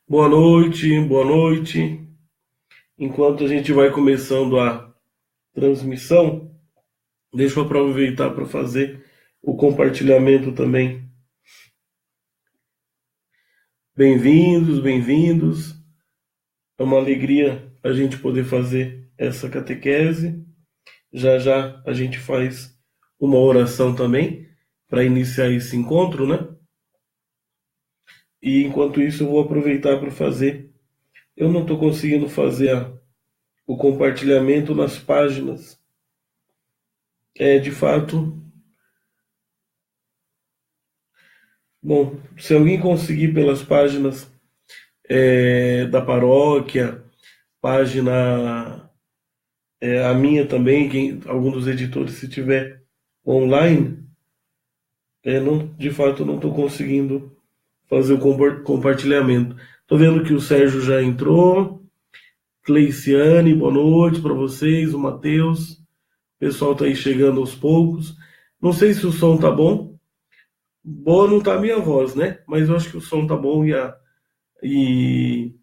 Boa noite, boa noite. Enquanto a gente vai começando a transmissão, deixa eu aproveitar para fazer o compartilhamento também. Bem-vindos, bem-vindos. É uma alegria a gente poder fazer essa catequese. Já já a gente faz uma oração também para iniciar esse encontro, né? E enquanto isso eu vou aproveitar para fazer. Eu não estou conseguindo fazer o compartilhamento nas páginas. De fato. Bom, se alguém conseguir pelas páginas da paróquia, página a minha também, algum dos editores se tiver online, de fato não estou conseguindo fazer o compartilhamento. Estou vendo que o Sérgio já entrou, Cleiciane, boa noite para vocês, o Matheus, o pessoal está aí chegando aos poucos. Não sei se o som tá bom. Boa não tá a minha voz, né? Mas eu acho que o som tá bom e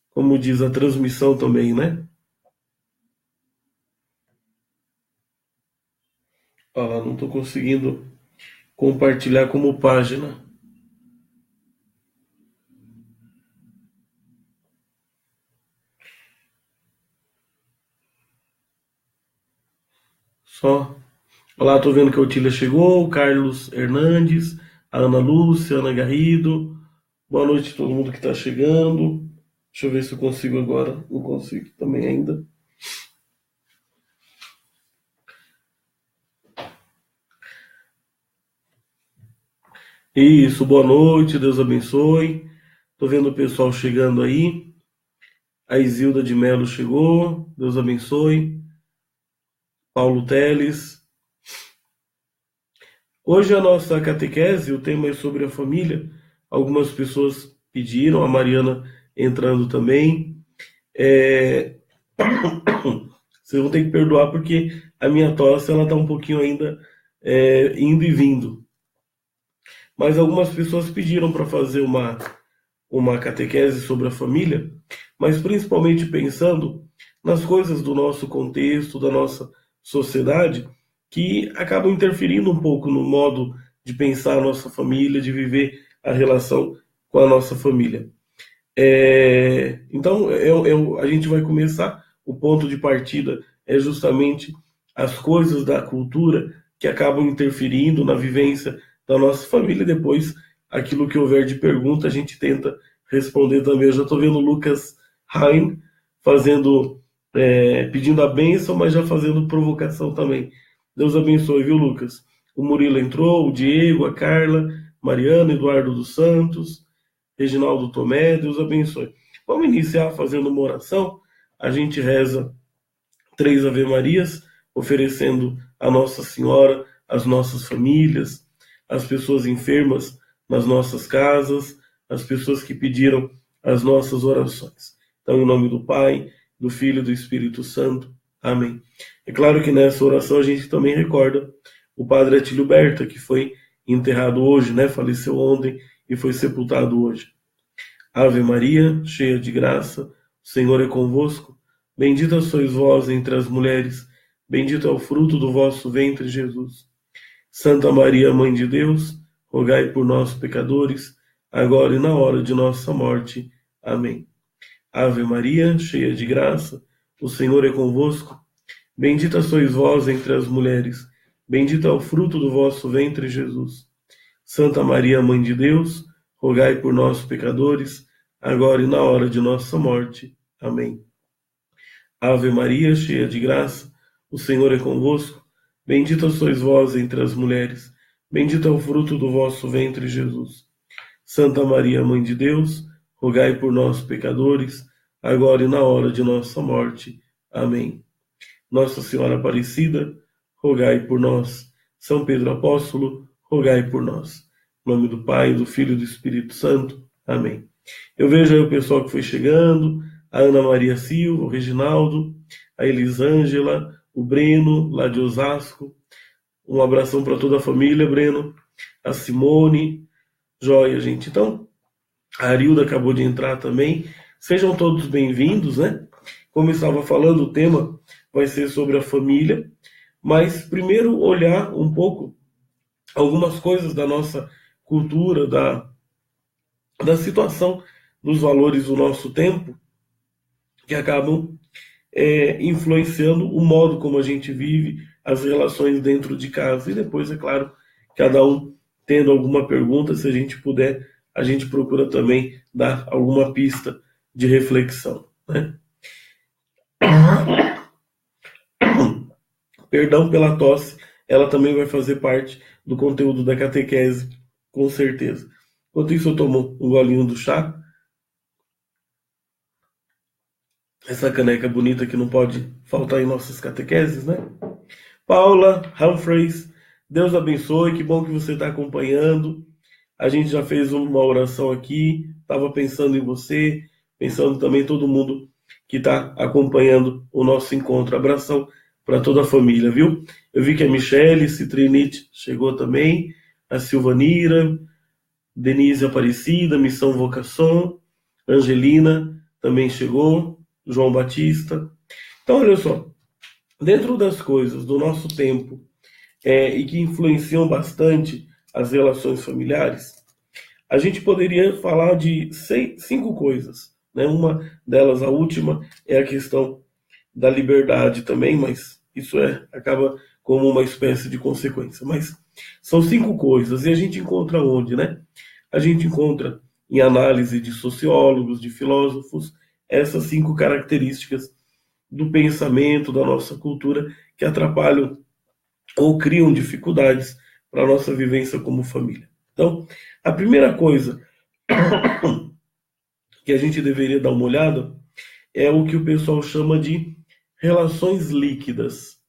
como diz a transmissão também, né? Olha lá, não estou conseguindo compartilhar como página. Só. Olha lá, estou vendo que a Otília chegou, o Carlos Hernandes, a Ana Lúcia, a Ana Garrido. Boa noite a todo mundo que está chegando. Deixa eu ver se eu consigo agora. Não consigo também ainda. Isso, boa noite, Deus abençoe. Estou vendo o pessoal chegando aí. A Isilda de Melo chegou, Deus abençoe. Paulo Teles. Hoje a nossa catequese, o tema é sobre a família. Algumas pessoas pediram, a Mariana entrando também. É... Vocês vão ter que perdoar porque a minha tosse ela está um pouquinho ainda indo e vindo. Mas algumas pessoas pediram para fazer uma catequese sobre a família, mas principalmente pensando nas coisas do nosso contexto, da nossa sociedade, que acabam interferindo um pouco no modo de pensar a nossa família, de viver a relação com a nossa família. Então, a gente vai começar. O ponto de partida é justamente as coisas da cultura que acabam interferindo na vivência da nossa família. E depois, aquilo que houver de pergunta, a gente tenta responder também. Eu já estou vendo o Lucas Hein fazendo, pedindo a bênção, mas já fazendo provocação também. Deus abençoe, viu, Lucas? O Murilo entrou, o Diego, a Carla, Mariana, Eduardo dos Santos, Reginaldo Tomé, Deus abençoe. Vamos iniciar fazendo uma oração. A gente reza 3 Ave-Marias, oferecendo a Nossa Senhora, as nossas famílias, as pessoas enfermas nas nossas casas, as pessoas que pediram as nossas orações. Então, em nome do Pai, do Filho e do Espírito Santo. Amém. É claro que nessa oração a gente também recorda o padre Atílio Berta, que foi enterrado hoje, né? Faleceu ontem e foi sepultado hoje. Ave Maria, cheia de graça, o Senhor é convosco. Bendita sois vós entre as mulheres, bendito é o fruto do vosso ventre, Jesus. Santa Maria, Mãe de Deus, rogai por nós, pecadores, agora e na hora de nossa morte. Amém. Ave Maria, cheia de graça, o Senhor é convosco. Bendita sois vós entre as mulheres, bendito é o fruto do vosso ventre, Jesus. Santa Maria, Mãe de Deus, rogai por nós, pecadores, agora e na hora de nossa morte. Amém. Ave Maria, cheia de graça, o Senhor é convosco. Bendita sois vós entre as mulheres, bendito é o fruto do vosso ventre, Jesus. Santa Maria, Mãe de Deus, rogai por nós, pecadores, agora e na hora de nossa morte. Amém. Nossa Senhora Aparecida, rogai por nós. São Pedro Apóstolo, rogai por nós. Em nome do Pai, do Filho e do Espírito Santo. Amém. Eu vejo aí o pessoal que foi chegando, a Ana Maria Silva, o Reginaldo, a Elisângela, o Breno, lá de Osasco. Um abração para toda a família, Breno. A Simone. Joia, gente. Então, A Arilda acabou de entrar também. Sejam todos bem-vindos, né? Como eu estava falando, o tema vai ser sobre a família, mas primeiro olhar um pouco algumas coisas da nossa cultura, da situação dos valores do nosso tempo, que acabam influenciando o modo como a gente vive, as relações dentro de casa. E depois, é claro, cada um tendo alguma pergunta, se a gente puder, a gente procura também dar alguma pista de reflexão, né? Perdão pela tosse, ela também vai fazer parte do conteúdo da catequese, com certeza. Enquanto isso, eu tomo um golinho do chá. Essa caneca bonita que não pode faltar em nossas catequeses, né? Paula Humphreys, Deus abençoe, que bom que você está acompanhando. A gente já fez uma oração aqui, estava pensando em você, pensando também em todo mundo que está acompanhando o nosso encontro. Abração para toda a família, viu? Eu vi que a Michele Citrinite chegou também, a Silvanira, Denise Aparecida, Missão Vocação, Angelina também chegou, João Batista. Então, olha só, dentro das coisas do nosso tempo e que influenciam bastante as relações familiares, a gente poderia falar de cinco coisas, né? Uma delas, a última, é a questão da liberdade também, mas isso acaba como uma espécie de consequência. Mas são cinco coisas, e a gente encontra onde, né? A gente encontra em análise de sociólogos, de filósofos, essas cinco características do pensamento, da nossa cultura, que atrapalham ou criam dificuldades para a nossa vivência como família. Então, a primeira coisa que a gente deveria dar uma olhada é o que o pessoal chama de relações líquidas.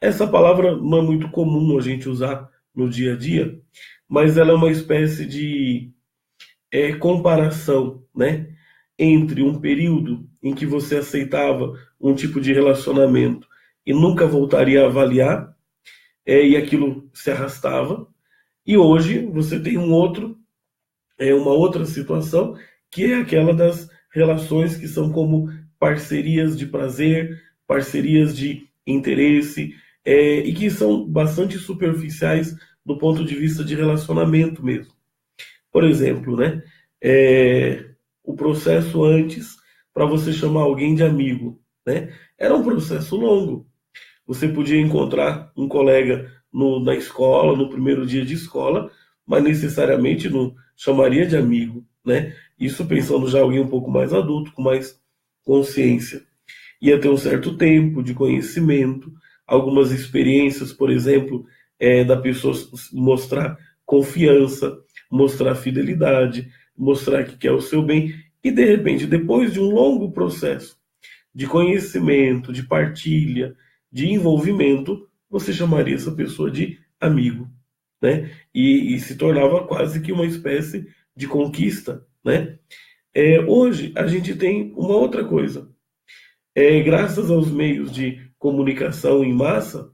Essa palavra não é muito comum a gente usar no dia a dia, mas ela é uma espécie de comparação, né, entre um período em que você aceitava um tipo de relacionamento e nunca voltaria a avaliar, e aquilo se arrastava, e hoje você tem uma outra situação, que é aquela das relações que são como parcerias de prazer, parcerias de interesse, e que são bastante superficiais do ponto de vista de relacionamento mesmo. Por exemplo, né, o processo antes para você chamar alguém de amigo, né, era um processo longo. Você podia encontrar um colega na escola, no primeiro dia de escola, mas necessariamente não chamaria de amigo, né? Isso pensando já em alguém um pouco mais adulto, com mais consciência. Ia ter um certo tempo de conhecimento, algumas experiências, por exemplo, da pessoa mostrar confiança, mostrar fidelidade, mostrar que quer o seu bem, e de repente, depois de um longo processo de conhecimento, de partilha, de envolvimento, você chamaria essa pessoa de amigo, né? E se tornava quase que uma espécie de conquista, né? Hoje a gente tem uma outra coisa. Graças aos meios de comunicação em massa,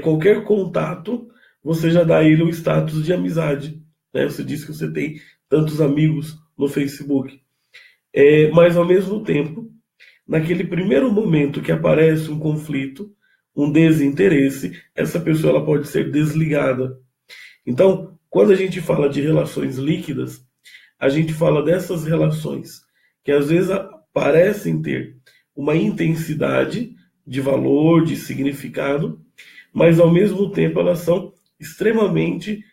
qualquer contato você já dá a ele o status de amizade, né? Você diz que você tem tantos amigos no Facebook, mas ao mesmo tempo, naquele primeiro momento que aparece um conflito, um desinteresse, essa pessoa ela pode ser desligada. Então, quando a gente fala de relações líquidas, a gente fala dessas relações que às vezes parecem ter uma intensidade de valor, de significado, mas ao mesmo tempo elas são extremamente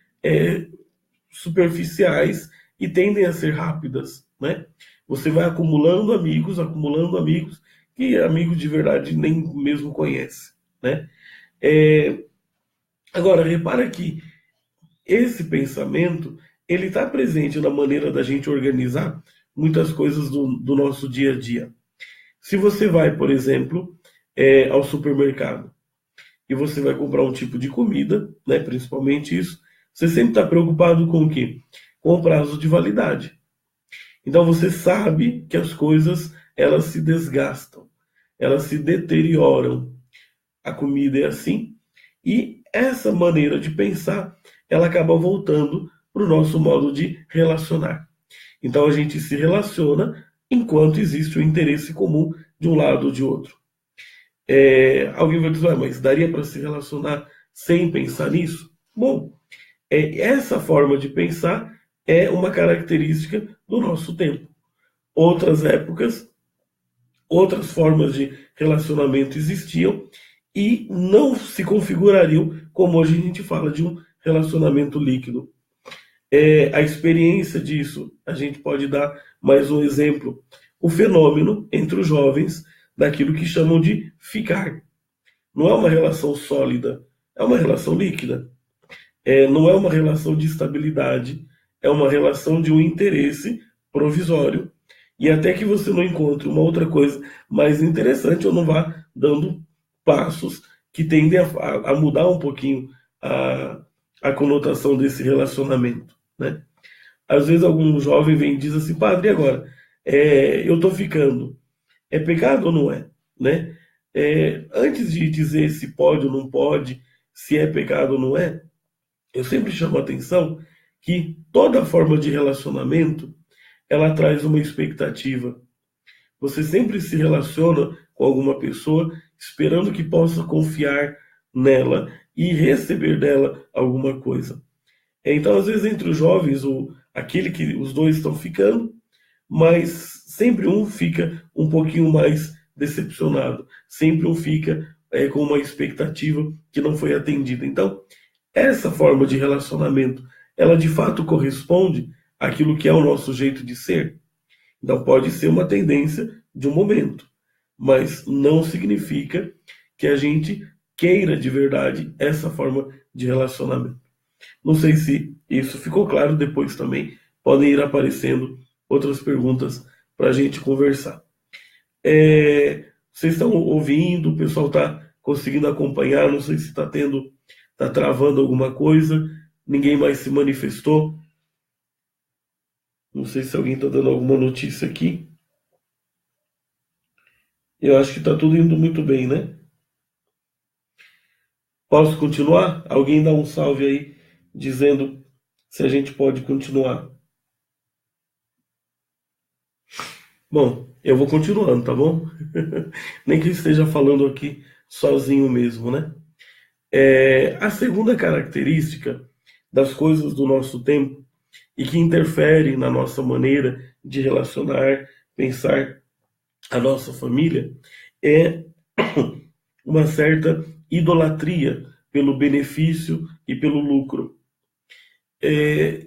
superficiais e tendem a ser rápidas, né? Você vai acumulando amigos, que amigos de verdade nem mesmo conhece, né? Agora, repara que esse pensamento, ele está presente na maneira da gente organizar muitas coisas do nosso dia a dia. Se você vai, por exemplo, ao supermercado e você vai comprar um tipo de comida, né, principalmente isso, você sempre está preocupado com o quê? Com o prazo de validade. Então você sabe que as coisas elas se desgastam, elas se deterioram. A comida é assim, e essa maneira de pensar ela acaba voltando para o nosso modo de relacionar. Então a gente se relaciona enquanto existe o interesse comum de um lado ou de outro. Alguém vai dizer, mas daria para se relacionar sem pensar nisso? Bom, essa forma de pensar é uma característica do nosso tempo. Outras épocas, outras formas de relacionamento existiam e não se configurariam como hoje a gente fala de um relacionamento líquido. A experiência disso, a gente pode dar mais um exemplo. O fenômeno entre os jovens daquilo que chamam de ficar. Não é uma relação sólida, é uma relação líquida. Não é uma relação de estabilidade, é uma relação de um interesse provisório. E até que você não encontre uma outra coisa mais interessante, ou não vá dando passos que tendem a mudar um pouquinho a conotação desse relacionamento, né? Às vezes algum jovem vem e diz assim, padre, e agora? Eu estou ficando. É pecado ou não é? Né? Antes de dizer se pode ou não pode, se é pecado ou não é, eu sempre chamo a atenção que toda forma de relacionamento ela traz uma expectativa. Você sempre se relaciona com alguma pessoa esperando que possa confiar nela e receber dela alguma coisa. Então, às vezes, entre os jovens, aquele que os dois estão ficando, mas sempre um fica um pouquinho mais decepcionado, sempre um fica com uma expectativa que não foi atendida. Então, essa forma de relacionamento, ela de fato corresponde àquilo que é o nosso jeito de ser? Então, pode ser uma tendência de um momento, mas não significa que a gente queira de verdade essa forma de relacionamento. Não sei se isso ficou claro, depois também podem ir aparecendo outras perguntas para a gente conversar. Vocês estão ouvindo, o pessoal está conseguindo acompanhar, não sei se está travando alguma coisa, ninguém mais se manifestou. Não sei se alguém está dando alguma notícia aqui. Eu acho que está tudo indo muito bem, né? Posso continuar? Alguém dá um salve aí, dizendo se a gente pode continuar. Bom, eu vou continuando, tá bom? Nem que eu esteja falando aqui sozinho mesmo, né? A segunda característica das coisas do nosso tempo e que interfere na nossa maneira de relacionar, pensar a nossa família é uma certa idolatria pelo benefício e pelo lucro.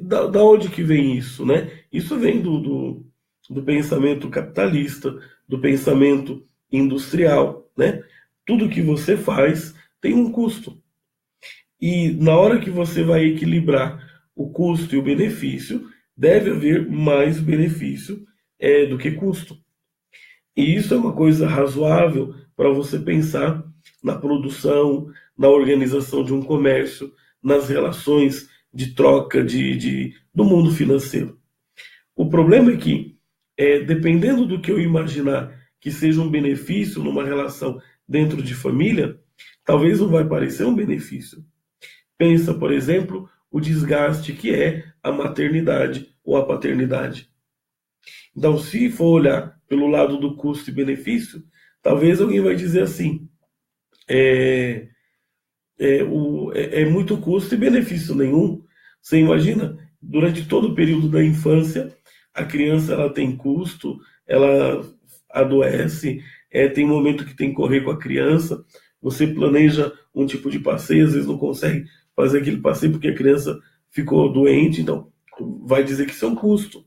Da onde que vem isso, né? Isso vem do pensamento capitalista, do pensamento industrial, né? Tudo que você faz tem um custo. E na hora que você vai equilibrar o custo e o benefício, deve haver mais benefício do que custo. E isso é uma coisa razoável para você pensar na produção, na organização de um comércio, nas relações de troca do mundo financeiro. O problema é que, dependendo do que eu imaginar que seja um benefício numa relação dentro de família, talvez não vai parecer um benefício. Pensa, por exemplo, o desgaste que é a maternidade ou a paternidade. Então, se for olhar pelo lado do custo e benefício, talvez alguém vai dizer assim, é muito custo e benefício nenhum. Você imagina, durante todo o período da infância, a criança ela tem custo, ela adoece, tem momento que tem que correr com a criança, você planeja um tipo de passeio, às vezes não consegue fazer aquele passeio porque a criança ficou doente, então vai dizer que isso é um custo.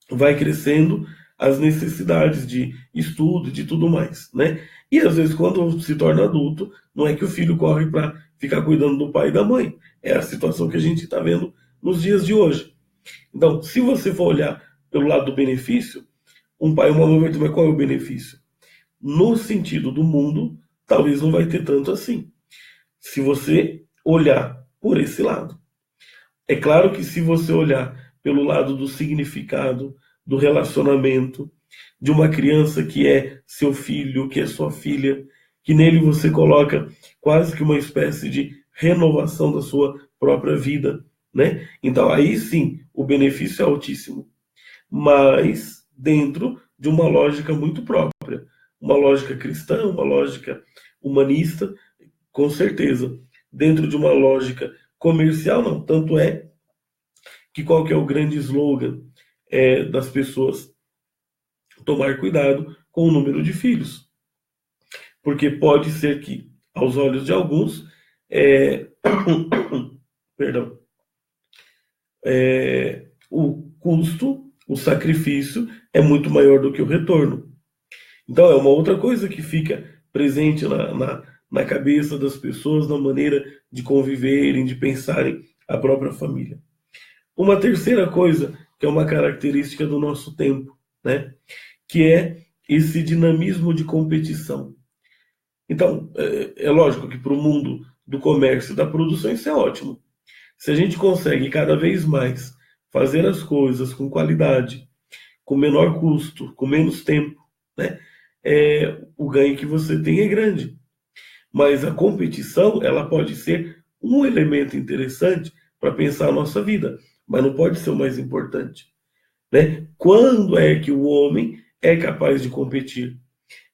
Vai crescendo as necessidades de estudo, de tudo mais, né? E às vezes quando se torna adulto, não é que o filho corre para ficar cuidando do pai e da mãe. É a situação que a gente está vendo nos dias de hoje. Então, se você for olhar pelo lado do benefício, um pai e uma mãe vai dizer, mas qual é o benefício? No sentido do mundo, talvez não vai ter tanto assim. Se você olhar por esse lado. É claro que se você olhar pelo lado do significado, do relacionamento, de uma criança que é seu filho, que é sua filha, que nele você coloca quase que uma espécie de renovação da sua própria vida, né? Então aí sim o benefício é altíssimo, mas dentro de uma lógica muito própria, uma lógica cristã, uma lógica humanista, com certeza. Dentro de uma lógica comercial, não. Tanto é que qual que é o grande slogan das pessoas? Tomar cuidado com o número de filhos. Porque pode ser que, aos olhos de alguns, é, perdão, o custo, o sacrifício é muito maior do que o retorno. Então é uma outra coisa que fica presente na cabeça das pessoas, na maneira de conviverem, de pensarem a própria família. Uma terceira coisa, que é uma característica do nosso tempo, né? Que é esse dinamismo de competição. Então, é lógico que para o mundo do comércio e da produção isso é ótimo. Se a gente consegue cada vez mais fazer as coisas com qualidade, com menor custo, com menos tempo, né? O ganho que você tem é grande. Mas a competição, ela pode ser um elemento interessante para pensar a nossa vida, mas não pode ser o mais importante, né? Quando é que o homem é capaz de competir?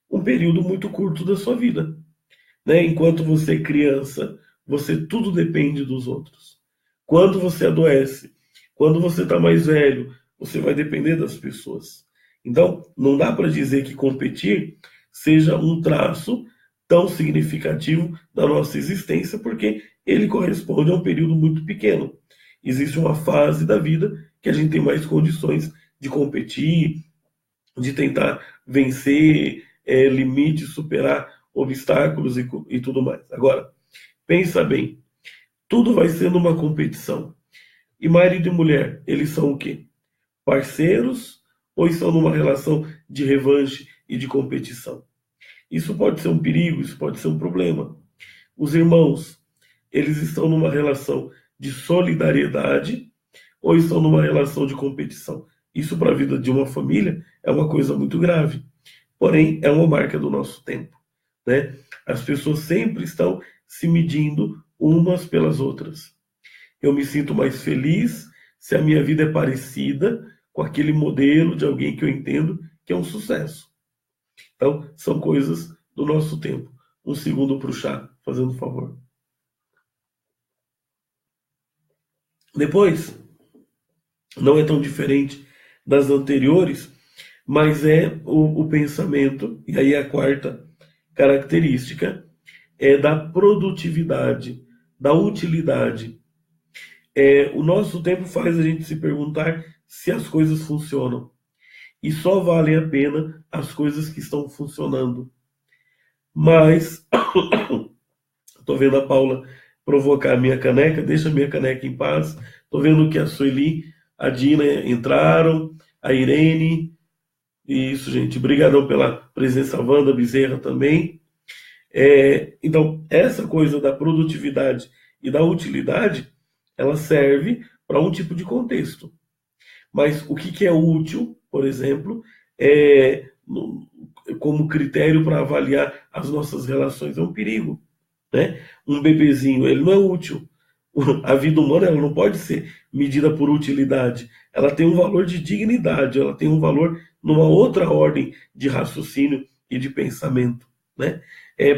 Um período muito curto da sua vida, né? Enquanto você é criança, você tudo depende dos outros. Quando você adoece, quando você está mais velho, você vai depender das pessoas. Então, não dá para dizer que competir seja um traço tão significativo da nossa existência, porque ele corresponde a um período muito pequeno. Existe uma fase da vida que a gente tem mais condições de competir, de tentar vencer limites, superar obstáculos e tudo mais. Agora, pensa bem, tudo vai sendo uma competição. E marido e mulher, eles são o quê? Parceiros ou estão numa relação de revanche e de competição? Isso pode ser um perigo, isso pode ser um problema. Os irmãos, eles estão numa relação de solidariedade ou estão numa relação de competição? Isso para a vida de uma família é uma coisa muito grave. Porém, é uma marca do nosso tempo, né? As pessoas sempre estão se medindo umas pelas outras. Eu me sinto mais feliz se a minha vida é parecida com aquele modelo de alguém que eu entendo que é um sucesso. Então, são coisas do nosso tempo. Um segundo para o chá, fazendo favor. Depois, não é tão diferente das anteriores, mas é o pensamento, e aí a quarta característica é da produtividade, da utilidade. O nosso tempo faz a gente se perguntar se as coisas funcionam. E só valem a pena as coisas que estão funcionando. Mas, estou vendo a Paula provocar a minha caneca, deixa a minha caneca em paz. Estou vendo que a Sueli, a Dina entraram, a Irene. Isso, gente. Obrigadão pela presença, a Wanda Bezerra também. Então, essa coisa da produtividade e da utilidade, ela serve para um tipo de contexto. Mas o que é útil, por exemplo, é, como critério para avaliar as nossas relações, é um perigo. Né? Um bebezinho, ele não é útil. A vida humana ela não pode ser medida por utilidade. Ela tem um valor de dignidade, ela tem um valor numa outra ordem de raciocínio e de pensamento. Né?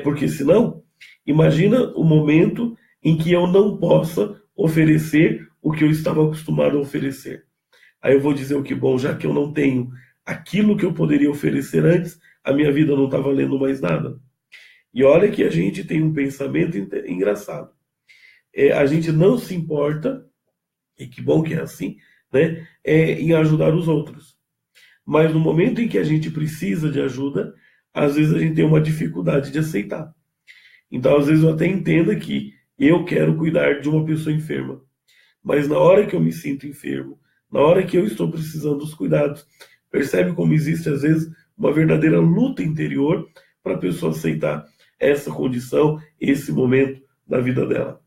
Porque senão, imagina o momento em que eu não possa oferecer o que eu estava acostumado a oferecer. Aí eu vou dizer o que, bom, já que eu não tenho aquilo que eu poderia oferecer antes, a minha vida não está valendo mais nada. E olha que a gente tem um pensamento engraçado. A gente não se importa, e que bom que é assim, né, em ajudar os outros. Mas no momento em que a gente precisa de ajuda, às vezes a gente tem uma dificuldade de aceitar. Então, às vezes eu até entendo que eu quero cuidar de uma pessoa enferma. Mas na hora que eu me sinto enfermo, na hora que eu estou precisando dos cuidados, percebe como existe, às vezes, uma verdadeira luta interior para a pessoa aceitar essa condição, esse momento da vida dela.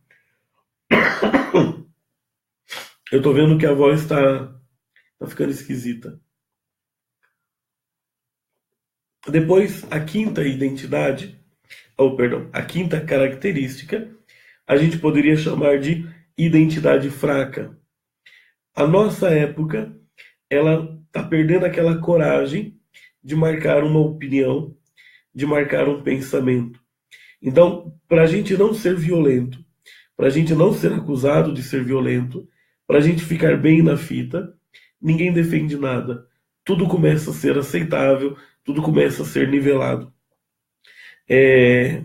Eu estou vendo que a voz está ficando esquisita. Depois, a quinta identidade, ou perdão, a quinta característica, a gente poderia chamar de identidade fraca. A nossa época, ela está perdendo aquela coragem de marcar uma opinião, de marcar um pensamento. Então, para a gente não ser violento, para a gente não ser acusado de ser violento, para a gente ficar bem na fita, ninguém defende nada. Tudo começa a ser aceitável, tudo começa a ser nivelado. É,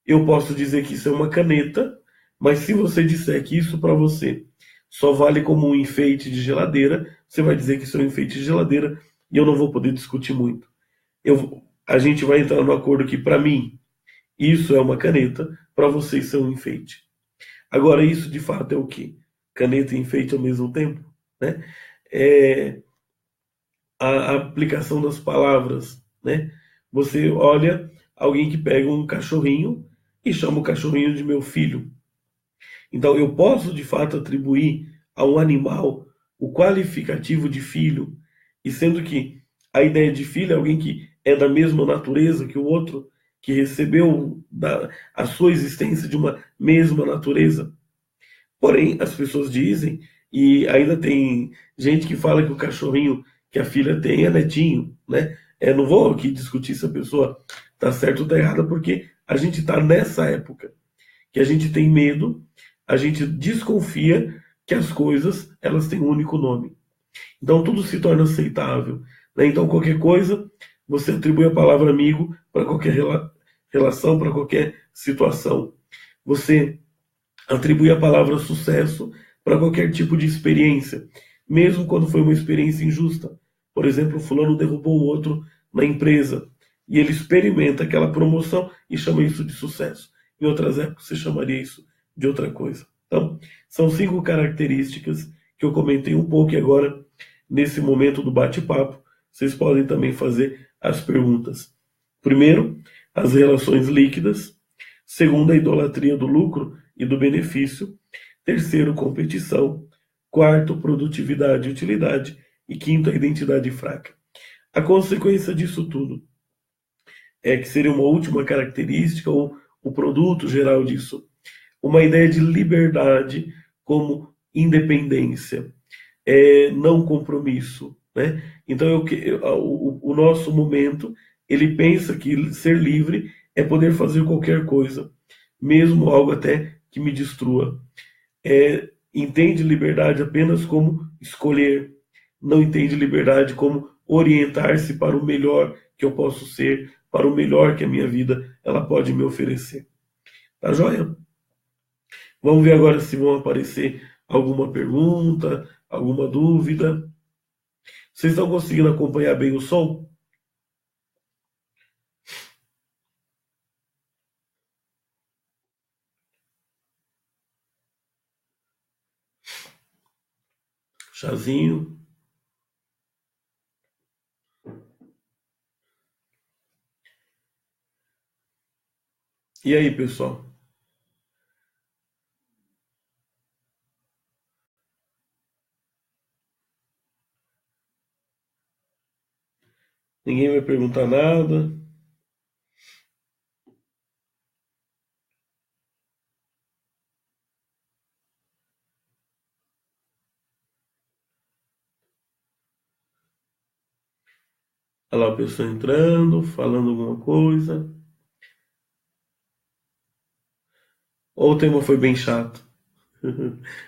eu posso dizer que isso é uma caneta, mas se você disser que isso para você só vale como um enfeite de geladeira, você vai dizer que isso é um enfeite de geladeira e eu não vou poder discutir muito. A gente vai entrar no acordo que, para mim, isso é uma caneta, para você isso é um enfeite. Agora, isso de fato é o quê? Caneta e enfeite ao mesmo tempo? Né? É a aplicação das palavras. Né? Você olha alguém que pega um cachorrinho e chama o cachorrinho de meu filho. Então, eu posso de fato atribuir a um animal o qualificativo de filho, e sendo que a ideia de filho é alguém que é da mesma natureza que o outro, que recebeu a sua existência de uma mesma natureza. Porém, as pessoas dizem, e ainda tem gente que fala que o cachorrinho que a filha tem é netinho, né? Não vou aqui discutir se a pessoa está certa ou está errada, porque a gente está nessa época que a gente tem medo, a gente desconfia que as coisas elas têm um único nome. Então tudo se torna aceitável. Né? Então qualquer coisa você atribui a palavra amigo para qualquer relação, para qualquer situação. Você atribui a palavra sucesso para qualquer tipo de experiência, mesmo quando foi uma experiência injusta. Por exemplo, fulano derrubou o outro na empresa e ele experimenta aquela promoção e chama isso de sucesso. Em outras épocas você chamaria isso de outra coisa. Então, são 5 características que eu comentei um pouco e agora, nesse momento do bate-papo, vocês podem também fazer as perguntas. Primeiro, as relações líquidas. Segundo, a idolatria do lucro e do benefício. Terceiro, competição. Quarto, produtividade e utilidade. E quinto, a identidade fraca. A consequência disso tudo é que seria uma última característica, ou o produto geral disso, uma ideia de liberdade como independência, não compromisso. Né? Então, o nosso momento, ele pensa que ser livre é poder fazer qualquer coisa, mesmo algo até que me destrua. Entende liberdade apenas como escolher, não entende liberdade como orientar-se para o melhor que eu posso ser, para o melhor que a minha vida ela pode me oferecer. Tá joia? Vamos ver agora se vão aparecer alguma pergunta, alguma dúvida. Vocês estão conseguindo acompanhar bem o som? Chazinho. E aí, pessoal? Ninguém vai perguntar nada? Olha lá a pessoa entrando, falando alguma coisa. Ou o tema foi bem chato?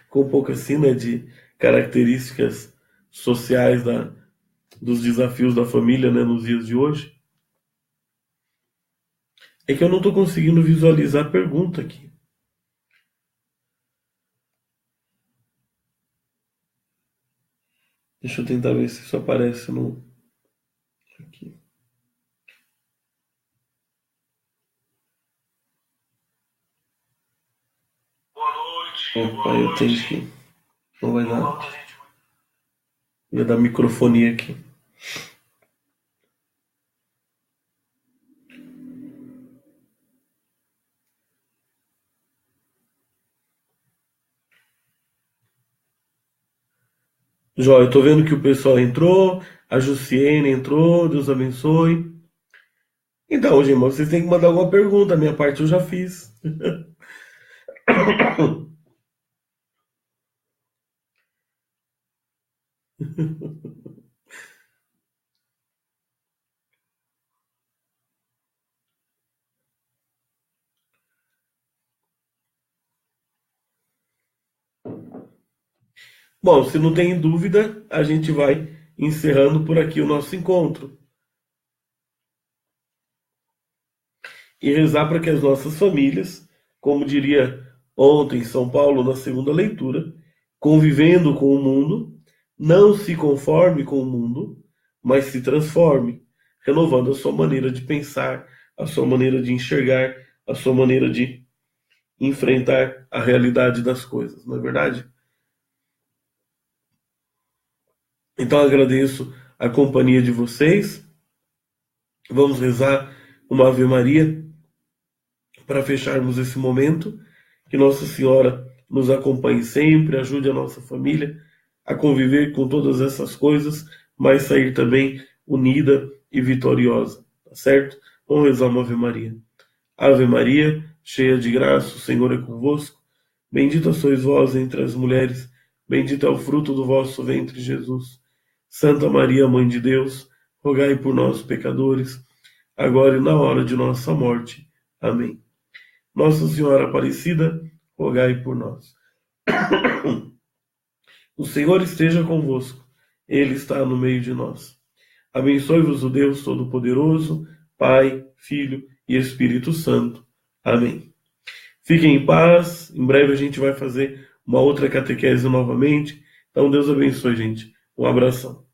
Com um pouco assim, né, de características sociais dos desafios da família, né, nos dias de hoje. É que eu não estou conseguindo visualizar a pergunta aqui. Deixa eu tentar ver se isso aparece no. Aqui. Opa, eu tenho que. Não vai dar. Ia dar microfonia aqui. Jó, eu tô vendo que o pessoal entrou, a Jussiene entrou, Deus abençoe. Então, gente, vocês têm que mandar alguma pergunta, a minha parte eu já fiz. Bom, se não tem dúvida, a gente vai encerrando por aqui o nosso encontro. E rezar para que as nossas famílias, como diria ontem São Paulo na segunda leitura, convivendo com o mundo, não se conforme com o mundo, mas se transforme, renovando a sua maneira de pensar, a sua maneira de enxergar, a sua maneira de enfrentar a realidade das coisas, não é verdade? Então agradeço a companhia de vocês. Vamos rezar uma Ave Maria para fecharmos esse momento. Que Nossa Senhora nos acompanhe sempre, ajude a nossa família a conviver com todas essas coisas, mas sair também unida e vitoriosa, tá certo? Vamos rezar uma Ave Maria. Ave Maria, cheia de graça, o Senhor é convosco. Bendita sois vós entre as mulheres, bendito é o fruto do vosso ventre, Jesus. Santa Maria, Mãe de Deus, rogai por nós, pecadores, agora e na hora de nossa morte. Amém. Nossa Senhora Aparecida, rogai por nós. O Senhor esteja convosco, Ele está no meio de nós. Abençoe-vos o Deus Todo-Poderoso, Pai, Filho e Espírito Santo. Amém. Fiquem em paz, em breve a gente vai fazer uma outra catequese novamente. Então Deus abençoe, gente. Um abração.